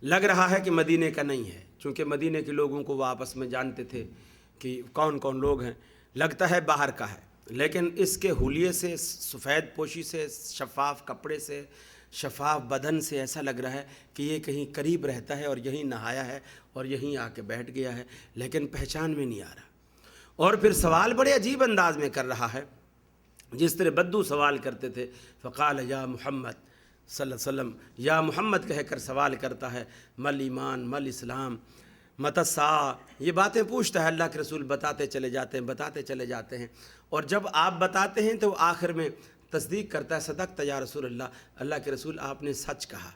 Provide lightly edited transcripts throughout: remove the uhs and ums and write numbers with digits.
لگ رہا ہے کہ مدینے کا نہیں ہے، چونکہ مدینے کے لوگوں کو وہ آپس میں جانتے تھے کہ کون کون لوگ ہیں، لگتا ہے باہر کا ہے، لیکن اس کے حلیے سے، سفید پوشی سے، شفاف کپڑے سے، شفاف بدن سے ایسا لگ رہا ہے کہ یہ کہیں قریب رہتا ہے اور یہیں نہایا ہے اور یہیں آ کے بیٹھ گیا ہے، لیکن پہچان میں نہیں آ رہا۔ اور پھر سوال بڑے عجیب انداز میں کر رہا ہے، جس طرح بدو سوال کرتے تھے، فقال یا محمد صلی اللہ علیہ وسلم، یا محمد کہہ کر سوال کرتا ہے، مل ایمان مل اسلام مت الساعہ، یہ باتیں پوچھتا ہے۔ اللہ کے رسول بتاتے چلے جاتے ہیں، اور جب آپ بتاتے ہیں تو آخر میں تصدیق کرتا ہے، صدقت یا رسول اللہ، اللہ کے رسول آپ نے سچ کہا،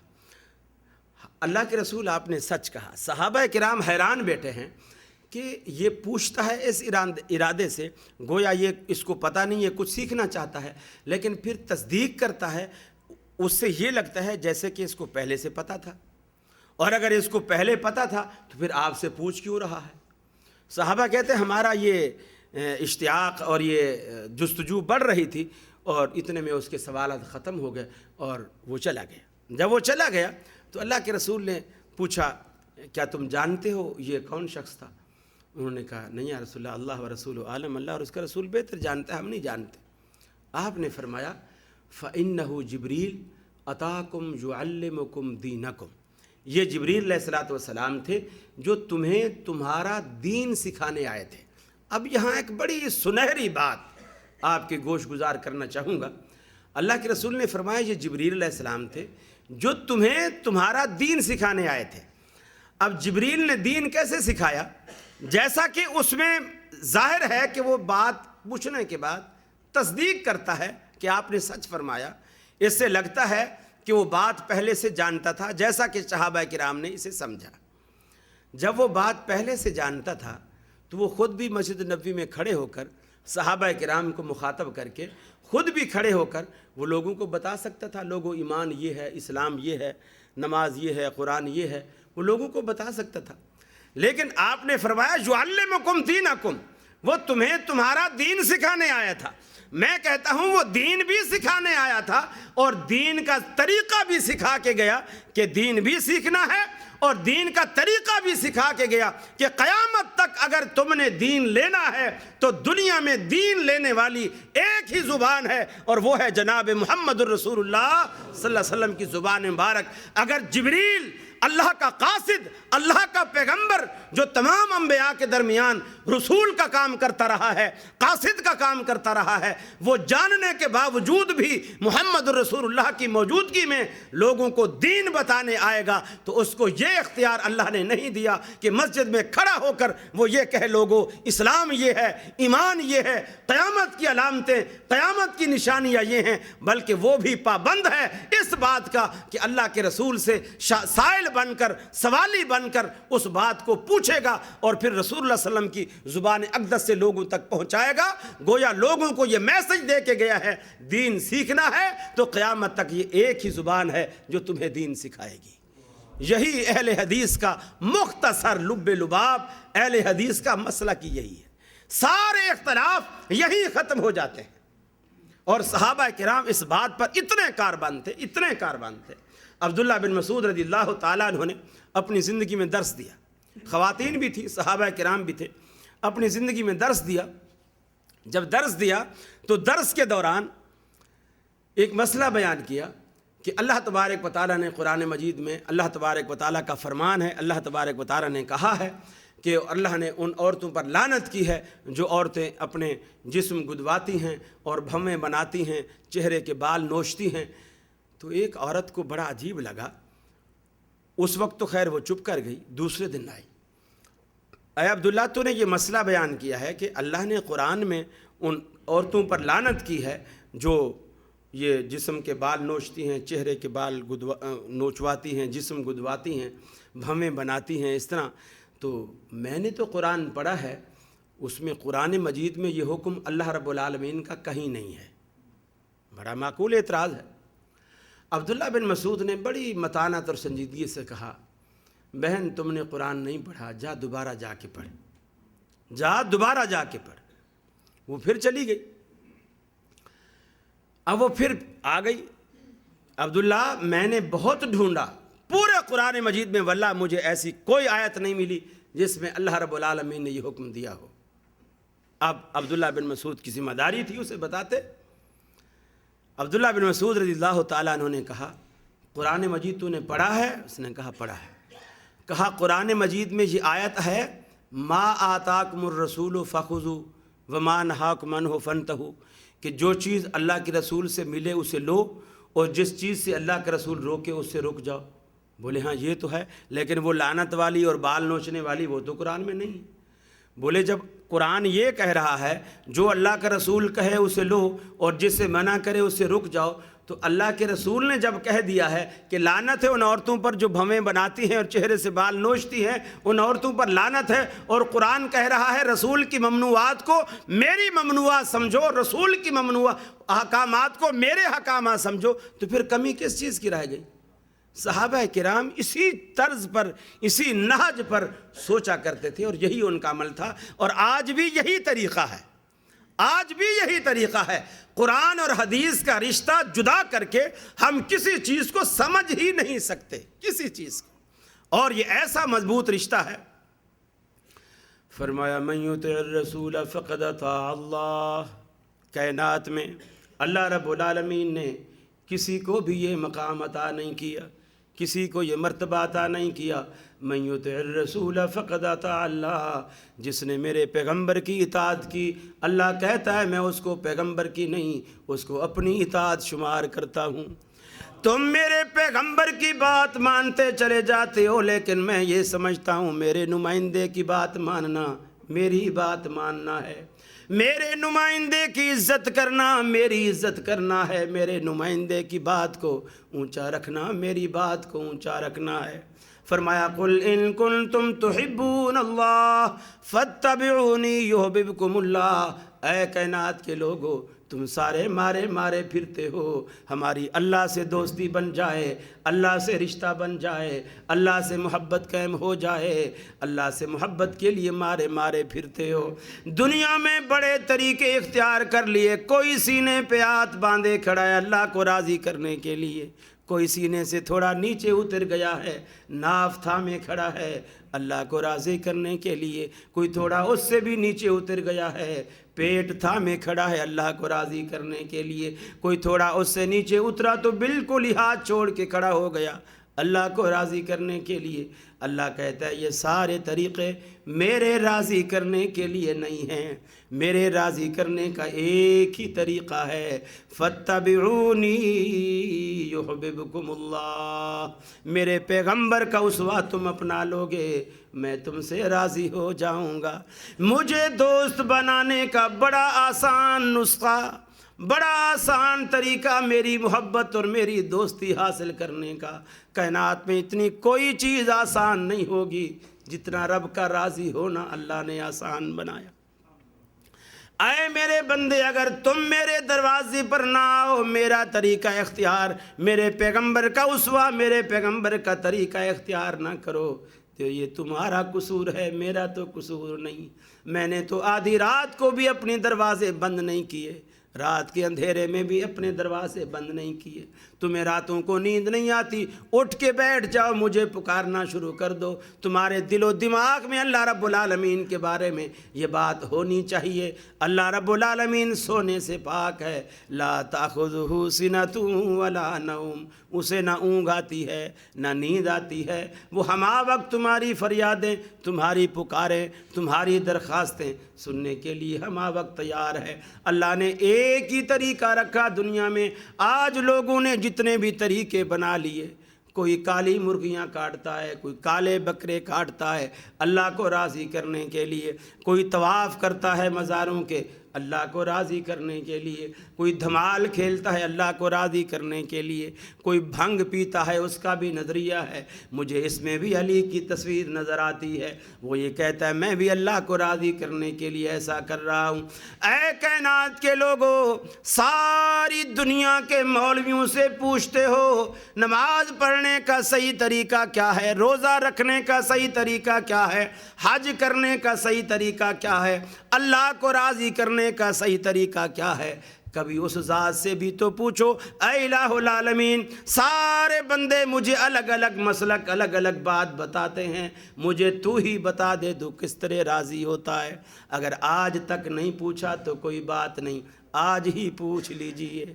اللہ کے رسول آپ نے سچ کہا۔ صحابہ کرام حیران بیٹھے ہیں کہ یہ پوچھتا ہے اس ارادے سے، گویا یہ اس کو پتہ نہیں ہے، کچھ سیکھنا چاہتا ہے، لیکن پھر تصدیق کرتا ہے، اس سے یہ لگتا ہے جیسے کہ اس کو پہلے سے پتہ تھا، اور اگر اس کو پہلے پتہ تھا تو پھر آپ سے پوچھ کیوں رہا ہے؟ صحابہ کہتے ہیں ہمارا یہ اشتیاق اور یہ جستجو بڑھ رہی تھی، اور اتنے میں اس کے سوالات ختم ہو گئے اور وہ چلا گیا۔ جب وہ چلا گیا تو اللہ کے رسول نے پوچھا، کیا تم جانتے ہو یہ کون شخص تھا؟ انہوں نے کہا نہیں یا رسول اللہ، اللہ و رسول عالم، اللہ اور اس کا رسول بہتر جانتا ہے، ہم نہیں جانتے۔ آپ نے فرمایا فَإِنَّهُ جبریل أَتَاكُمْ يُعَلِّمُكُمْ دِينَكُمْ، یہ جبریل علیہ الصلوۃ والسلام تھے جو تمہیں تمہارا دین سکھانے آئے تھے۔ اب یہاں ایک بڑی سنہری بات آپ کے گوش گزار کرنا چاہوں گا۔ اللہ کے رسول نے فرمایا یہ جبریل علیہ السلام تھے جو تمہیں تمہارا دین سکھانے آئے تھے۔ اب جبریل نے دین کیسے سکھایا؟ جیسا کہ اس میں ظاہر ہے کہ وہ بات پوچھنے کے بعد تصدیق کرتا ہے کہ آپ نے سچ فرمایا، اس سے لگتا ہے کہ وہ بات پہلے سے جانتا تھا، جیسا کہ صحابہ کرام نے اسے سمجھا۔ جب وہ بات پہلے سے جانتا تھا تو وہ خود بھی مسجد نبوی میں کھڑے ہو کر صحابہ کرام کو مخاطب کر کے خود بھی کھڑے ہو کر وہ لوگوں کو بتا سکتا تھا، لوگوں ایمان یہ ہے، اسلام یہ ہے، نماز یہ ہے، قرآن یہ ہے، وہ لوگوں کو بتا سکتا تھا۔ لیکن آپ نے فرمایا یعلمکم دینکم، وہ تمہیں تمہارا دین سکھانے آیا تھا۔ میں کہتا ہوں وہ دین بھی سکھانے آیا تھا، اور دین کا طریقہ بھی سکھا کے گیا کہ دین بھی سیکھنا ہے، اور دین کا طریقہ بھی سکھا کے گیا کہ قیامت تک اگر تم نے دین لینا ہے تو دنیا میں دین لینے والی ایک ہی زبان ہے، اور وہ ہے جناب محمد الرسول اللہ صلی اللہ علیہ وسلم کی زبان مبارک۔ اگر جبریل اللہ کا قاصد، اللہ کا پیغمبر جو تمام انبیاء کے درمیان رسول کا کام کرتا رہا ہے، قاصد کا کام کرتا رہا ہے، وہ جاننے کے باوجود بھی محمد الرسول اللہ کی موجودگی میں لوگوں کو دین بتانے آئے گا، تو اس کو یہ اختیار اللہ نے نہیں دیا کہ مسجد میں کھڑا ہو کر وہ یہ کہے لوگوں اسلام یہ ہے، ایمان یہ ہے، قیامت کی علامتیں، قیامت کی نشانیاں یہ ہیں، بلکہ وہ بھی پابند ہے اس بات کا کہ اللہ کے رسول سے سائل بن کر، سوالی بن کر اس بات کو پوچھے گا، اور پھر رسول اللہ صلی اللہ علیہ وسلم کی زبان اقدس سے لوگوں تک پہنچائے گا۔ گویا لوگوں کو یہ میسج دے کے گیا ہے، دین سیکھنا ہے تو قیامت تک یہ ایک ہی زبان ہے جو تمہیں دین سکھائے گی۔ یہی اہل حدیث کا مختصر لب لباب، اہل حدیث کا مسئلہ کی یہی ہے، سارے اختلاف یہی ختم ہو جاتے ہیں۔ اور صحابہ کرام اس بات پر اتنے کاربند تھے۔ عبداللہ بن مسعود رضی اللہ تعالیٰ عنہ نے اپنی زندگی میں درس دیا، خواتین بھی تھی، صحابہ کرام بھی تھے، اپنی زندگی میں درس دیا۔ جب درس دیا تو درس کے دوران ایک مسئلہ بیان کیا کہ اللہ تبارک و تعالیٰ نے قرآن مجید میں، اللہ تبارک و تعالیٰ کا فرمان ہے، اللہ تبارک و تعالیٰ نے کہا ہے کہ اللہ نے ان عورتوں پر لعنت کی ہے جو عورتیں اپنے جسم گدواتی ہیں اور بھویں بناتی ہیں، چہرے کے بال نوچتی ہیں۔ تو ایک عورت کو بڑا عجیب لگا، اس وقت تو خیر وہ چپ کر گئی، دوسرے دن آئی، اے عبداللہ تو نے یہ مسئلہ بیان کیا ہے کہ اللہ نے قرآن میں ان عورتوں پر لعنت کی ہے جو یہ جسم کے بال نوچتی ہیں، چہرے کے بال نوچواتی ہیں، جسم گدواتی ہیں، بھویں بناتی ہیں، اس طرح۔ تو میں نے تو قرآن پڑھا ہے، اس میں قرآن مجید میں یہ حکم اللہ رب العالمین کا کہیں نہیں ہے۔ بڑا معقول اعتراض ہے۔ عبداللہ بن مسعود نے بڑی متانت اور سنجیدگی سے کہا، بہن تم نے قرآن نہیں پڑھا، جا دوبارہ جا کے پڑھ، دوبارہ جا کے پڑھ۔ وہ پھر چلی گئی۔ اب وہ پھر آ گئی، عبداللہ میں نے بہت ڈھونڈا، پورے قرآن مجید میں واللہ مجھے ایسی کوئی آیت نہیں ملی جس میں اللہ رب العالمین نے یہ حکم دیا ہو۔ اب عبداللہ بن مسعود کی ذمہ داری تھی اسے بتاتے۔ عبداللہ بن مسعود رضی اللہ تعالیٰ عنہ نے کہا قرآن مجید تو نے پڑھا ہے؟ اس نے کہا پڑھا ہے۔ کہا قرآن مجید میں یہ آیت ہے ما آتاکم الرسول فخذوا وما نہاکم عنہ فانتہوا، کہ جو چیز اللہ کے رسول سے ملے اسے لو اور جس چیز سے اللہ کے رسول روکے اس سے رک جاؤ۔ بولے ہاں یہ تو ہے، لیکن وہ لعنت والی اور بال نوچنے والی وہ تو قرآن میں نہیں ہے۔ بولے جب قرآن یہ کہہ رہا ہے جو اللہ کا رسول کہے اسے لو اور جس سے منع کرے اس سے رک جاؤ، تو اللہ کے رسول نے جب کہہ دیا ہے کہ لعنت ہے ان عورتوں پر جو بھویں بناتی ہیں اور چہرے سے بال نوچتی ہیں، ان عورتوں پر لعنت ہے، اور قرآن کہہ رہا ہے رسول کی ممنوعات کو میری ممنوعات سمجھو، رسول کی ممنوع احکامات کو میرے احکامات سمجھو، تو پھر کمی کس چیز کی رہ گئی؟ صحابہ کرام اسی طرز پر، اسی نہج پر سوچا کرتے تھے اور یہی ان کا عمل تھا، اور آج بھی یہی طریقہ ہے۔ آج بھی یہی طریقہ ہے۔ قرآن اور حدیث کا رشتہ جدا کر کے ہم کسی چیز کو سمجھ ہی نہیں سکتے، کسی چیز کو، اور یہ ایسا مضبوط رشتہ ہے۔ فرمایا من یطع الرسول فقد اطاع اللہ، کائنات میں اللہ رب العالمین نے کسی کو بھی یہ مقام عطا نہیں کیا، کسی کو یہ مرتبہ عطا نہیں کیا۔ من یطع الرسول فقد اطاع اللہ، جس نے میرے پیغمبر کی اطاعت کی، اللہ کہتا ہے میں اس کو پیغمبر کی نہیں، اس کو اپنی اطاعت شمار کرتا ہوں۔ تم میرے پیغمبر کی بات مانتے چلے جاتے ہو، لیکن میں یہ سمجھتا ہوں میرے نمائندے کی بات ماننا میری بات ماننا ہے، میرے نمائندے کی عزت کرنا میری عزت کرنا ہے، میرے نمائندے کی بات کو اونچا رکھنا میری بات کو اونچا رکھنا ہے۔ فرمایا قل ان کنتم تحبون اللہ فاتبعونی یحببکم اللہ، اے کائنات کے لوگو تم سارے مارے پھرتے ہو، ہماری اللہ سے دوستی بن جائے، اللہ سے رشتہ بن جائے، اللہ سے محبت قائم ہو جائے، اللہ سے محبت کے لیے مارے پھرتے ہو۔ دنیا میں بڑے طریقے اختیار کر لیے، کوئی سینے پہ ہاتھ باندھے کھڑا ہے اللہ کو راضی کرنے کے لیے، کوئی سینے سے تھوڑا نیچے اتر گیا ہے ناف تھامے کھڑا ہے اللہ کو راضی کرنے کے لیے، کوئی تھوڑا اس سے بھی نیچے اتر گیا ہے پیٹ تھامے کھڑا ہے اللہ کو راضی کرنے کے لیے، کوئی تھوڑا اس سے نیچے اترا تو بالکل ہی ہاتھ چھوڑ کے کھڑا ہو گیا اللہ کو راضی کرنے کے لیے۔ اللہ کہتا ہے یہ سارے طریقے میرے راضی کرنے کے لیے نہیں ہیں، میرے راضی کرنے کا ایک ہی طریقہ ہے، فاتبعونی یحببکم اللہ، میرے پیغمبر کا اسوہ تم اپنا لوگے میں تم سے راضی ہو جاؤں گا۔ مجھے دوست بنانے کا بڑا آسان نسخہ، بڑا آسان طریقہ میری محبت اور میری دوستی حاصل کرنے کا، کائنات میں اتنی کوئی چیز آسان نہیں ہوگی جتنا رب کا راضی ہونا اللہ نے آسان بنایا۔ اے میرے بندے اگر تم میرے دروازے پر نہ آؤ، میرا طریقہ اختیار، میرے پیغمبر کا اسوہ، میرے پیغمبر کا طریقہ اختیار نہ کرو تو یہ تمہارا قصور ہے، میرا تو قصور نہیں۔ میں نے تو آدھی رات کو بھی اپنے دروازے بند نہیں کیے، رات کے اندھیرے میں بھی اپنے دروازے بند نہیں کیے۔ تمہیں راتوں کو نیند نہیں آتی، اٹھ کے بیٹھ جاؤ مجھے پکارنا شروع کر دو، تمہارے دل و دماغ میں اللہ رب العالمین کے بارے میں یہ بات ہونی چاہیے۔ اللہ رب العالمین سونے سے پاک ہے، لا تاخذہ سنۃ ولا نوم، اسے نہ اونگ آتی ہے نہ نیند آتی ہے، وہ ہما وقت تمہاری فریادیں، تمہاری پکاریں، تمہاری درخواستیں سننے کے لیے ہما وقت تیار ہے۔ اللہ نے ایک ہی طریقہ رکھا دنیا میں، آج لوگوں نے جتنے بھی طریقے بنا لیے، کوئی کالی مرغیاں کاٹتا ہے، کوئی کالے بکرے کاٹتا ہے اللہ کو راضی کرنے کے لیے، کوئی طواف کرتا ہے مزاروں کے اللہ کو راضی کرنے کے لیے، کوئی دھمال کھیلتا ہے اللہ کو راضی کرنے کے لیے، کوئی بھنگ پیتا ہے، اس کا بھی نظریہ ہے مجھے اس میں بھی علی کی تصویر نظر آتی ہے، وہ یہ کہتا ہے میں بھی اللہ کو راضی کرنے کے لیے ایسا کر رہا ہوں۔ اے کائنات کے لوگوں، ساری دنیا کے مولویوں سے پوچھتے ہو نماز پڑھنے کا صحیح طریقہ کیا ہے، روزہ رکھنے کا صحیح طریقہ کیا ہے، حج کرنے کا صحیح طریقہ کیا ہے، اللہ کو راضی کرنے کا صحیح طریقہ کیا ہے؟ کبھی اس ذات سے بھی تو پوچھو، اے الہ العالمین سارے بندے مجھے الگ الگ مسلک الگ الگ بات بتاتے ہیں، مجھے تو ہی بتا دے تو کس طرح راضی ہوتا ہے۔ اگر آج تک نہیں پوچھا تو کوئی بات نہیں، آج ہی پوچھ لیجئے،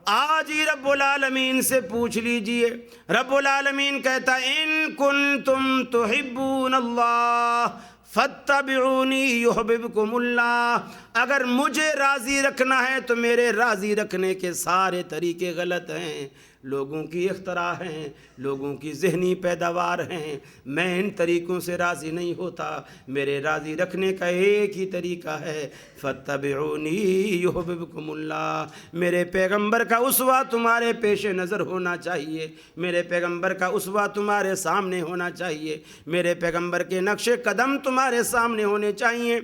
آج ہی رب العالمین سے پوچھ لیجئے۔ رب العالمین کہتا ہے ان کنتم تحبون اللہ فاتبعونی یحببکم اللہ، اگر مجھے راضی رکھنا ہے تو میرے راضی رکھنے کے سارے طریقے غلط ہیں، لوگوں کی اختراع ہیں، لوگوں کی ذہنی پیداوار ہیں، میں ان طریقوں سے راضی نہیں ہوتا، میرے راضی رکھنے کا ایک ہی طریقہ ہے فاتبعونی یحببکم اللہ، میرے پیغمبر کا اسوہ تمہارے پیش نظر ہونا چاہیے، میرے پیغمبر کا اسوہ تمہارے سامنے ہونا چاہیے، میرے پیغمبر کے نقش قدم تمہارے سامنے ہونے چاہیے۔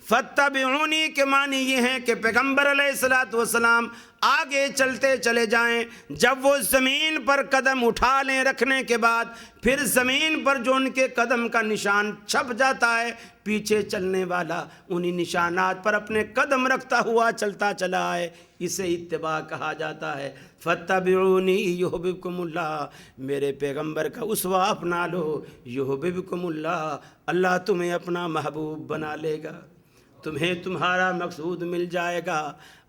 فتبعونی کے معنی یہ ہیں کہ پیغمبر علیہ السلام آگے چلتے چلے جائیں، جب وہ زمین پر قدم اٹھا لیں رکھنے کے بعد، پھر زمین پر جو ان کے قدم کا نشان چھپ جاتا ہے، پیچھے چلنے والا انہی نشانات پر اپنے قدم رکھتا ہوا چلتا چلا آئے، اسے اتباع کہا جاتا ہے۔ فاتبعونی یحببکم اللہ، میرے پیغمبر کا اسوہ اپنا لو، یحببکم اللہ، اللہ تمہیں اپنا محبوب بنا لے گا، تمہیں تمہارا مقصود مل جائے گا۔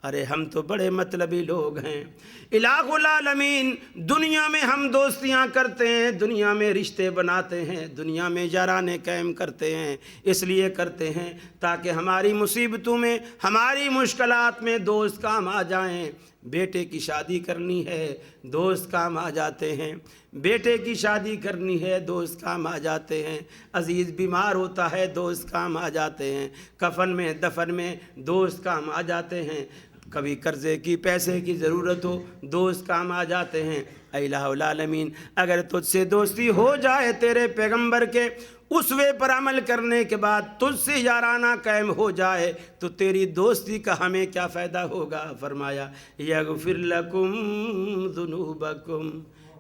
ارے ہم تو بڑے مطلبی لوگ ہیں، الہ العالمین دنیا میں ہم دوستیاں کرتے ہیں، دنیا میں رشتے بناتے ہیں، دنیا میں یارانے قائم کرتے ہیں، اس لیے کرتے ہیں تاکہ ہماری مصیبتوں میں ہماری مشکلات میں دوست کام آ جائیں۔ بیٹے کی شادی کرنی ہے دوست کام آ جاتے ہیں، بیٹے کی شادی کرنی ہے دوست کام آ جاتے ہیں، عزیز بیمار ہوتا ہے دوست کام آ جاتے ہیں، کفن میں دفن میں دوست کام آ جاتے ہیں، کبھی قرضے کی پیسے کی ضرورت ہو دوست کام آ جاتے ہیں۔ اے الہ العالمین اگر تجھ سے دوستی ہو جائے تیرے پیغمبر کے اسوے پر عمل کرنے کے بعد، تجھ سے یارانہ قائم ہو جائے تو تیری دوستی کا ہمیں کیا فائدہ ہوگا؟ فرمایا یغفر لکم ذنوبکم،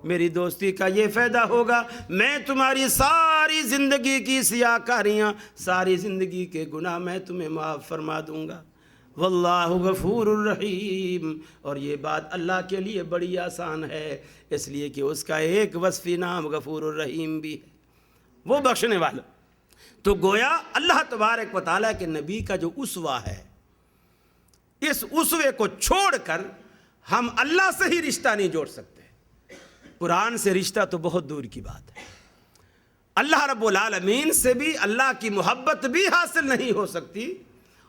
میری دوستی کا یہ فائدہ ہوگا میں تمہاری ساری زندگی کی سیاہکاریاں، ساری زندگی کے گناہ میں تمہیں معاف فرما دوں گا۔ واللہ غفور الرحیم، اور یہ بات اللہ کے لیے بڑی آسان ہے، اس لیے کہ اس کا ایک وصفی نام غفور الرحیم بھی ہے، وہ بخشنے والا۔ تو گویا اللہ تبارک و تعالیٰ کے نبی کا جو اسوہ ہے، اس اسوے کو چھوڑ کر ہم اللہ سے ہی رشتہ نہیں جوڑ سکتے، قرآن سے رشتہ تو بہت دور کی بات ہے، اللہ رب العالمین سے بھی اللہ کی محبت بھی حاصل نہیں ہو سکتی،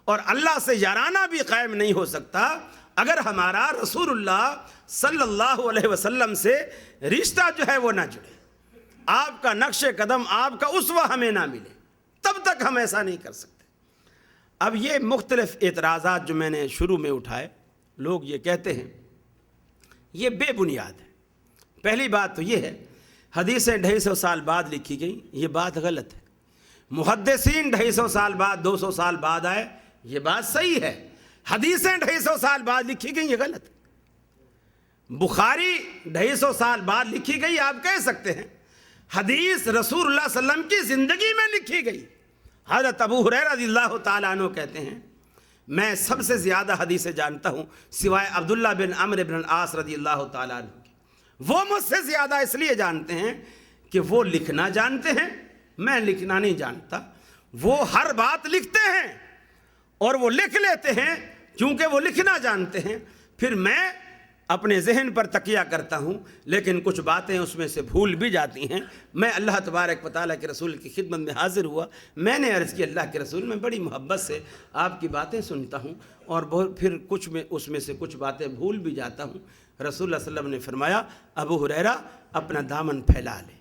اور اللہ سے یارانہ بھی قائم نہیں ہو سکتا اگر ہمارا رسول اللہ صلی اللہ علیہ وسلم سے رشتہ جو ہے وہ نہ جڑے، آپ کا نقش قدم آپ کا اسوہ ہمیں نہ ملے، تب تک ہم ایسا نہیں کر سکتے۔ اب یہ مختلف اعتراضات جو میں نے شروع میں اٹھائے، لوگ یہ کہتے ہیں یہ بے بنیاد ہے۔ پہلی بات تو یہ ہے حدیثیں 250 سال بعد لکھی گئیں، یہ بات غلط ہے۔ محدثین 250 سال بعد 200 سال بعد آئے، یہ بات صحیح ہے۔ حدیثیں 250 سال بعد لکھی گئیں، یہ غلط ہے۔ بخاری 250 سال بعد لکھی گئی، آپ کہہ سکتے ہیں حدیث رسول اللہ صلی اللہ علیہ وسلم کی زندگی میں لکھی گئی۔ حضرت ابو ہریرہ رضی اللہ تعالیٰ عنہ کہتے ہیں میں سب سے زیادہ حدیثیں جانتا ہوں سوائے عبداللہ بن عمرو بن العاص رضی اللہ تعالیٰ عنہ کی، وہ مجھ سے زیادہ اس لیے جانتے ہیں کہ وہ لکھنا جانتے ہیں، میں لکھنا نہیں جانتا، وہ ہر بات لکھتے ہیں اور وہ لکھ لیتے ہیں کیونکہ وہ لکھنا جانتے ہیں، پھر میں اپنے ذہن پر تکیہ کرتا ہوں لیکن کچھ باتیں اس میں سے بھول بھی جاتی ہیں۔ میں اللہ تبارک و تعالیٰ کے رسول کی خدمت میں حاضر ہوا، میں نے عرض کی اللہ کے رسول میں بڑی محبت سے آپ کی باتیں سنتا ہوں اور پھر کچھ میں اس میں سے کچھ باتیں بھول بھی جاتا ہوں۔ رسول اللہ صلی اللہ علیہ وسلم نے فرمایا ابو ہریرہ اپنا دامن پھیلا لے۔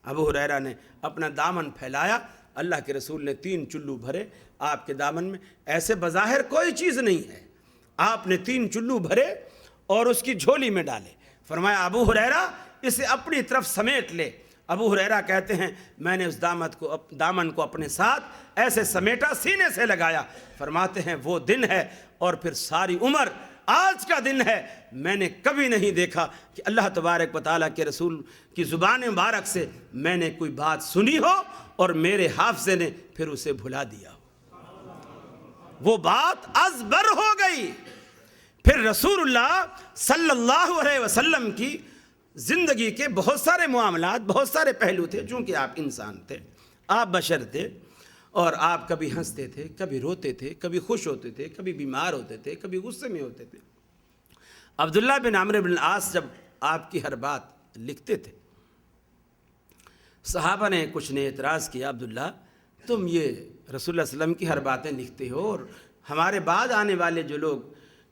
ابو ہریرہ نے اپنا دامن پھیلایا، اللہ کے رسول نے 3 چلو بھرے آپ کے دامن میں، ایسے بظاہر کوئی چیز نہیں ہے، آپ نے 3 چلو بھرے اور اس کی جھولی میں ڈالے، فرمایا ابو ہریرہ اسے اپنی طرف سمیٹ لے۔ ابو ہریرہ کہتے ہیں میں نے اس دامن کو اپنے ساتھ ایسے سمیٹا، سینے سے لگایا، فرماتے ہیں وہ دن ہے اور پھر ساری عمر آج کا دن ہے، میں نے کبھی نہیں دیکھا کہ اللہ تبارک و تعالیٰ کے رسول کی زبان مبارک سے میں نے کوئی بات سنی ہو اور میرے حافظے نے پھر اسے بھلا دیا ہو۔ وہ بات ازبر ہو گئی۔ پھر رسول اللہ صلی اللہ علیہ وسلم کی زندگی کے بہت سارے معاملات، بہت سارے پہلو تھے، چونکہ آپ انسان تھے، آپ بشر تھے، اور آپ کبھی ہنستے تھے، کبھی روتے تھے، کبھی خوش ہوتے تھے، کبھی بیمار ہوتے تھے، کبھی غصے میں ہوتے تھے۔ عبداللہ بن عمرو بن العاص جب آپ کی ہر بات لکھتے تھے، صحابہ نے کچھ نے اعتراض کیا، عبداللہ تم یہ رسول اللہ علیہ وسلم کی ہر باتیں لکھتے ہو، اور ہمارے بعد آنے والے جو لوگ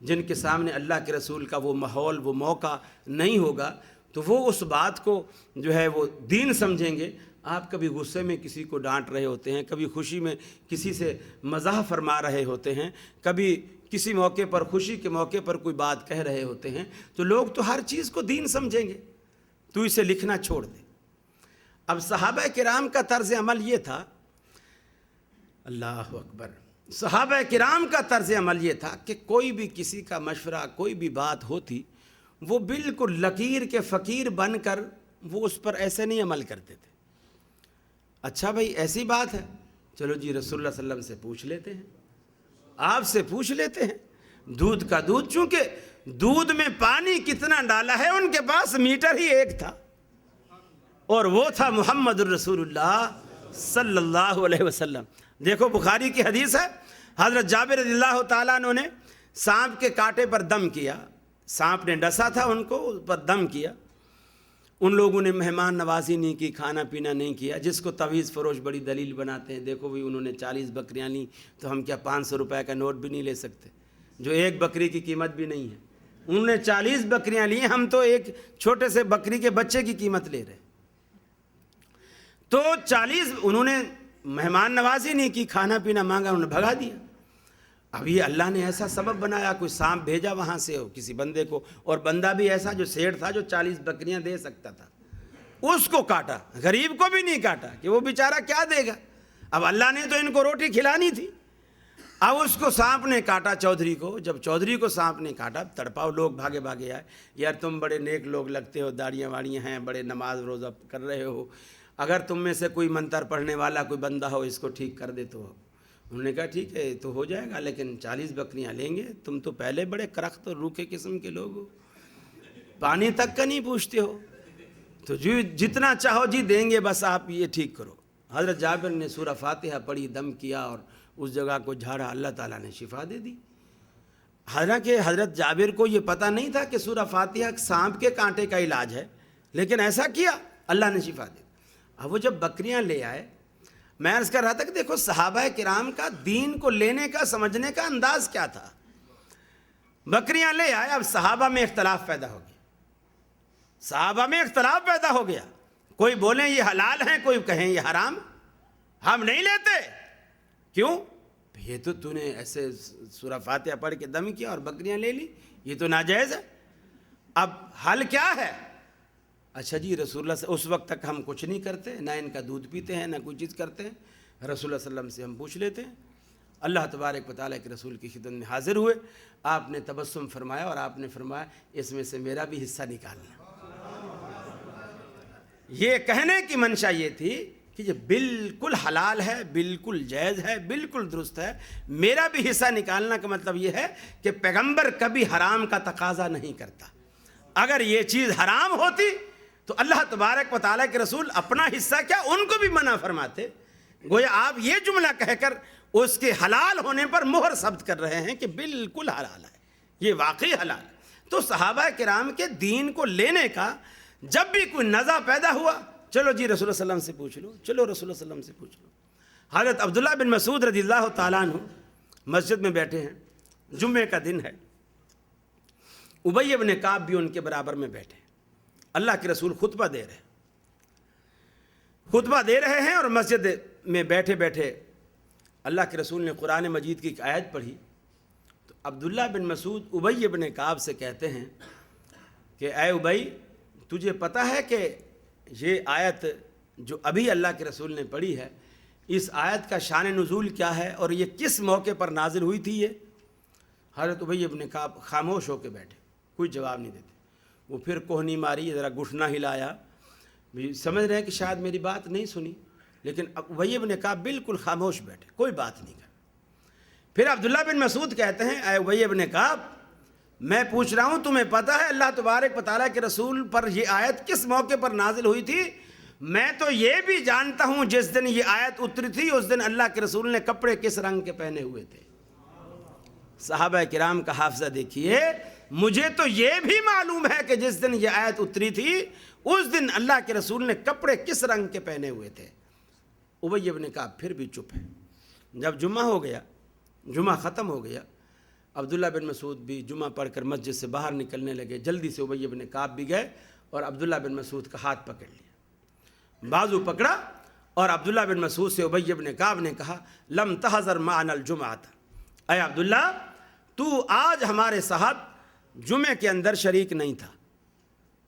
جن کے سامنے اللہ کے رسول کا وہ ماحول، وہ موقع نہیں ہوگا، تو وہ اس بات کو جو ہے وہ دین سمجھیں گے۔ آپ کبھی غصے میں کسی کو ڈانٹ رہے ہوتے ہیں، کبھی خوشی میں کسی سے مزاح فرما رہے ہوتے ہیں، کبھی کسی موقع پر، خوشی کے موقع پر کوئی بات کہہ رہے ہوتے ہیں، تو لوگ تو ہر چیز کو دین سمجھیں گے، تو اسے لکھنا چھوڑ دے۔ اب صحابہ کرام کا طرز عمل یہ تھا، اللہ اکبر، صحابہ کرام کا طرز عمل یہ تھا کہ کوئی بھی کسی کا مشورہ، کوئی بھی بات ہوتی، وہ بالکل لکیر کے فقیر بن کر وہ اس پر ایسے نہیں عمل کرتے تھے۔ اچھا بھائی ایسی بات ہے، چلو جی رسول اللہ صلی اللہ علیہ وسلم سے پوچھ لیتے ہیں، آپ سے پوچھ لیتے ہیں۔ دودھ کا دودھ، چونکہ دودھ میں پانی کتنا ڈالا ہے، ان کے پاس میٹر ہی ایک تھا، اور وہ تھا محمد الرسول اللہ صلی اللہ علیہ وسلم۔ دیکھو بخاری کی حدیث ہے، حضرت جابر رضی اللہ تعالیٰ عنہ نے سانپ کے کانٹے پر دم کیا، سانپ نے ڈسا تھا ان کو، اس پر دم کیا، ان لوگوں نے مہمان نوازی نہیں کی، کھانا پینا نہیں کیا، جس کو تعویذ فروش بڑی دلیل بناتے ہیں، دیکھو بھی انہوں نے 40 بکریاں لیں تو ہم کیا 500 روپے کا نوٹ بھی نہیں لے سکتے، جو ایک بکری کی قیمت بھی نہیں ہے، انہوں نے 40 بکریاں لی، ہم تو ایک چھوٹے سے بکری کے بچے کی قیمت لے رہے۔ تو 40 انہوں نے مہمان نوازی نہیں کی، کھانا پینا مانگا، انہوں نے بھگا دیا۔ اب یہ اللہ نے ایسا سبب بنایا، کوئی سانپ بھیجا وہاں سے ہو کسی بندے کو، اور بندہ بھی ایسا جو سیٹ تھا، جو 40 بکریاں دے سکتا تھا، اس کو کاٹا، غریب کو بھی نہیں کاٹا کہ وہ بیچارہ کیا دے گا، اب اللہ نے تو ان کو روٹی کھلانی تھی۔ اب اس کو سانپ نے کاٹا، چودھری کو، جب چودھری کو سانپ نے کاٹا، تڑپاؤ، لوگ بھاگے بھاگے آئے، یار تم بڑے نیک لوگ لگتے ہو، داڑیاں واڑیاں ہیں، بڑے نماز روزہ کر رہے ہو، اگر تم میں سے کوئی منتر پڑھنے والا کوئی بندہ ہو، اس کو ٹھیک کر دے تو۔ انہوں نے کہا ٹھیک ہے تو ہو جائے گا، لیکن 40 بکریاں لیں گے، تم تو پہلے بڑے کرخت اور روکھے قسم کے لوگ ہو، پانی تک کا نہیں پوچھتے ہو، تو جتنا چاہو جی دیں گے، بس آپ یہ ٹھیک کرو۔ حضرت جابر نے سورہ فاتحہ پڑھی، دم کیا اور اس جگہ کو جھاڑا، اللہ تعالیٰ نے شفا دے دی۔ حالانکہ حضرت جابر کو یہ پتہ نہیں تھا کہ سورہ فاتحہ سانپ کے کانٹے کا علاج ہے، لیکن ایسا کیا، اللہ نے شفا دے دی۔ اب وہ جب بکریاں لے آئے، میں عرض کر رہا تھا کہ دیکھو صحابہ کرام کا دین کو لینے کا، سمجھنے کا انداز کیا تھا۔ بکریاں لے آئے، اب صحابہ میں اختلاف پیدا ہو گیا، صحابہ میں اختلاف پیدا ہو گیا، کوئی بولیں یہ حلال ہیں، کوئی کہیں یہ حرام، ہم نہیں لیتے۔ کیوں؟ یہ تو نے ایسے سورہ فاتحہ پڑھ کے دم کیا اور بکریاں لے لی، یہ تو ناجائز ہے۔ اب حل کیا ہے؟ اچھا جی رسول اللہ سے اس وقت تک ہم کچھ نہیں کرتے، نہ ان کا دودھ پیتے ہیں، نہ کوئی چیز کرتے ہیں، رسول اللہ صلی اللہ علیہ وسلم سے ہم پوچھ لیتے ہیں۔ اللہ تبارک و تعالیٰ کے رسول کی خدمت میں حاضر ہوئے، آپ نے تبسم فرمایا اور آپ نے فرمایا اس میں سے میرا بھی حصہ نکالنا۔ یہ کہنے کی منشا یہ تھی کہ یہ بالکل حلال ہے، بالکل جائز ہے، بالکل درست ہے، میرا بھی حصہ نکالنا کا مطلب یہ ہے کہ پیغمبر کبھی حرام کا تقاضا نہیں کرتا۔ اگر یہ چیز حرام ہوتی تو اللہ تبارک و تعالیٰ کے رسول اپنا حصہ کیا ان کو بھی منع فرماتے۔ گویا آپ یہ جملہ کہہ کر اس کے حلال ہونے پر مہر ثبت کر رہے ہیں کہ بالکل حلال ہے، یہ واقعی حلال ہے۔ تو صحابہ کرام کے دین کو لینے کا جب بھی کوئی نزع پیدا ہوا، چلو جی رسول اللہ صلی اللہ علیہ وسلم سے پوچھ لو، چلو رسول اللہ صلی اللہ علیہ وسلم سے پوچھ لو۔ حضرت عبداللہ بن مسعود رضی اللہ تعالیٰ عنہ مسجد میں بیٹھے ہیں، جمعے کا دن ہے، ابی بن کعب بھی ان کے برابر میں بیٹھے، اللہ کے رسول خطبہ دے رہے ہیں اور مسجد میں بیٹھے بیٹھے اللہ کے رسول نے قرآن مجید کی ایک آیت پڑھی، تو عبداللہ بن مسعود ابی بن کعب سے کہتے ہیں کہ اے ابی، تجھے پتہ ہے کہ یہ آیت جو ابھی اللہ کے رسول نے پڑھی ہے، اس آیت کا شان نزول کیا ہے اور یہ کس موقع پر نازل ہوئی تھی؟ یہ حضرت ابی بن کعب خاموش ہو کے بیٹھے، کوئی جواب نہیں دیتے۔ وہ پھر کوہنی ماری، ذرا گھٹنا ہلایا، بھی سمجھ رہے ہیں کہ شاید میری بات نہیں سنی، لیکن ابی بن کعب بالکل خاموش بیٹھے، کوئی بات نہیں کر۔ پھر عبداللہ بن مسعود کہتے ہیں اے ابی بن کعب میں پوچھ رہا ہوں تمہیں پتہ ہے اللہ تبارک و تعالیٰ کے رسول پر یہ آیت کس موقع پر نازل ہوئی تھی؟ میں تو یہ بھی جانتا ہوں جس دن یہ آیت اتری تھی اس دن اللہ کے رسول نے کپڑے کس رنگ کے پہنے ہوئے تھے۔ صحابہ کرام کا حافظہ دیکھیے، مجھے تو یہ بھی معلوم ہے کہ جس دن یہ آیت اتری تھی اس دن اللہ کے رسول نے کپڑے کس رنگ کے پہنے ہوئے تھے۔ ابی بن کعب پھر بھی چپ ہے۔ جب جمعہ ہو گیا، جمعہ ختم ہو گیا، عبداللہ بن مسعود بھی جمعہ پڑھ کر مسجد سے باہر نکلنے لگے۔ جلدی سے ابی بن کعب بھی گئے اور عبداللہ بن مسعود کا ہاتھ پکڑ لیا، بازو پکڑا، اور عبداللہ بن مسعود سے ابی بن کعب نے کہا لم تحضر معنا الجمعۃ، اے عبداللہ تو آج ہمارے ساتھ جمعے کے اندر شریک نہیں تھا۔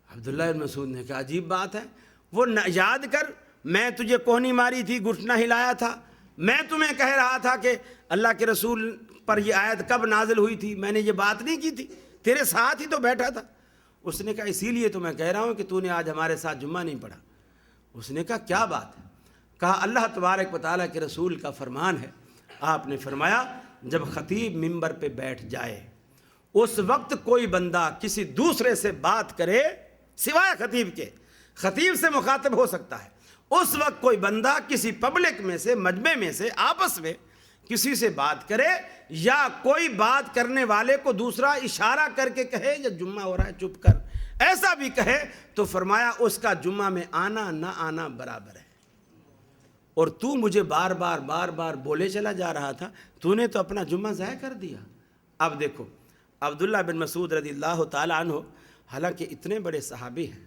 عبداللہ بن مسعود نے کہا عجیب بات ہے، وہ یاد کر میں تجھے کوہنی ماری تھی، گھٹنا ہلایا تھا، میں تمہیں کہہ رہا تھا کہ اللہ کے رسول پر یہ آیت کب نازل ہوئی تھی، میں نے یہ بات نہیں کی تھی، تیرے ساتھ ہی تو بیٹھا تھا۔ اس نے کہا اسی لیے تو میں کہہ رہا ہوں کہ تو نے آج ہمارے ساتھ جمعہ نہیں پڑھا۔ اس نے کہا کیا بات ہے؟ کہا اللہ تبارک و تعالیٰ کے رسول کا فرمان ہے، آپ نے فرمایا جب خطیب منبر پہ بیٹھ جائے اس وقت کوئی بندہ کسی دوسرے سے بات کرے سوائے خطیب کے، خطیب سے مخاطب ہو سکتا ہے، اس وقت کوئی بندہ کسی پبلک میں سے، مجمع میں سے، آپس میں کسی سے بات کرے یا کوئی بات کرنے والے کو دوسرا اشارہ کر کے کہے یا جمعہ ہو رہا ہے چپ کر، ایسا بھی کہے تو فرمایا اس کا جمعہ میں آنا نہ آنا برابر ہے۔ اور تو مجھے بار بار بولے چلا جا رہا تھا، تو نے تو اپنا جمعہ ضائع کر دیا۔ اب دیکھو عبداللہ بن مسعود رضی اللہ تعالیٰ عنہ حالانکہ اتنے بڑے صحابی ہیں،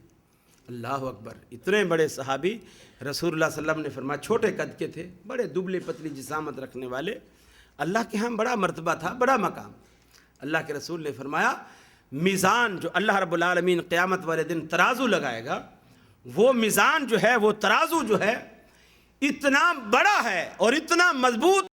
اللہ اکبر، اتنے بڑے صحابی، رسول اللہ صلی اللہ علیہ وسلم نے فرمایا چھوٹے قد کے تھے، بڑے دبلی پتلی جسامت رکھنے والے، اللہ کے ہاں بڑا مرتبہ تھا، بڑا مقام۔ اللہ کے رسول نے فرمایا میزان جو اللہ رب العالمین قیامت والے دن ترازو لگائے گا، وہ میزان جو ہے، وہ ترازو جو ہے اتنا بڑا ہے اور اتنا مضبوط